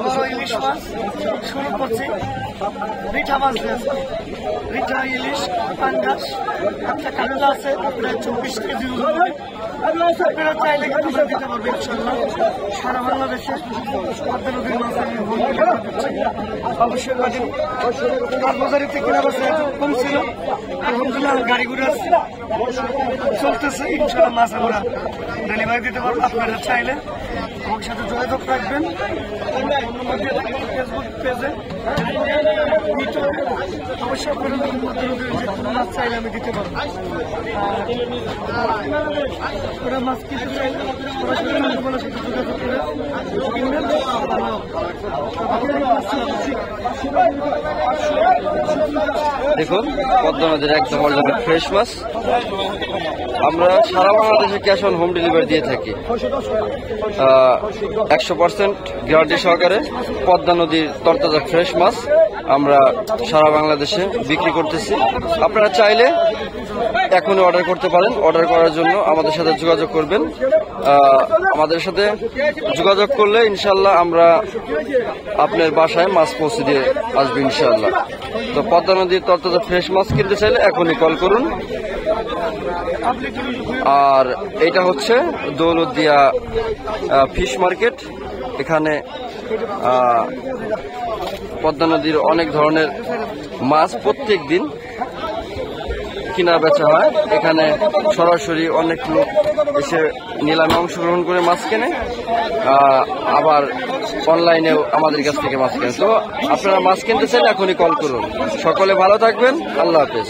বড় ইলিশ মাছ শুরু করছি। রিঠা মাছ দিয়েছে, রিঠা ইলিশ পাঙ্গাস, একটা কাতলা আছে প্রায় 24 কেজি ওজন। আপনারা চাইলে কিন্তু আমরা দিতে পারবো ইনশাল্লাহ। সারা বাংলাদেশে পদ্মা নদীর মাছ আমি হোম ডেলিভারি দিচ্ছি। অবশ্যই কালবাজারিতে কেনা বেচা কম ছিল, আলহামদুলিল্লাহ গাড়ি ঘুরে চলতেছে। ইনশাল্লাহ মাছ আমরা ডেলিভারি দিতে পারবো। আপনারা চাইলে আমার সাথে যোগাযোগ রাখবেন ফেসবুক পেজে। অবশ্যই আপনারা মাছ চাইলে আমি দিতে পারবো। ওরা মাছ কিনতে চাইলে সরাসরি সাথে যোগাযোগ করে কিনবেন। দেখুন পদ্মা নদীর একদম অরিজিনাল ফ্রেশ মাছ। আমরা সারা বাংলাদেশে ক্যাশ অন হোম ডেলিভারি দিয়ে থাকি। 100% গ্যারান্টি সহকারে পদ্মা নদীর তরতাজা ফ্রেশ মাছ আমরা সারা বাংলাদেশে বিক্রি করতেছি। আপনারা চাইলে এখনই অর্ডার করতে পারেন। অর্ডার করার জন্য আমাদের সাথে যোগাযোগ করবেন। আমাদের সাথে যোগাযোগ করলে ইনশাল্লাহ আমরা আপনার বাসায় মাছ পৌঁছে দিয়ে আসবো ইনশাল্লাহ। তো পদ্মা নদীর তরতাজা ফ্রেশ মাছ কিনতে চাইলে এখনই কল করুন। আর এটা হচ্ছে দৌলতদিয়া ফিশ মার্কেট। এখানে পদ্মা নদীর অনেক ধরনের মাছ প্রত্যেক দিন কিনা বেচা হয়। এখানে সরাসরি অনেক লোক এসে নিলামে অংশগ্রহণ করে মাছ কেনে, আবার অনলাইনেও আমাদের কাছ থেকে মাছ কেনে। তো আপনারা মাছ কিনতে চাইলে এখনই কল করুন। সকলে ভালো থাকবেন। আল্লাহ হাফেজ।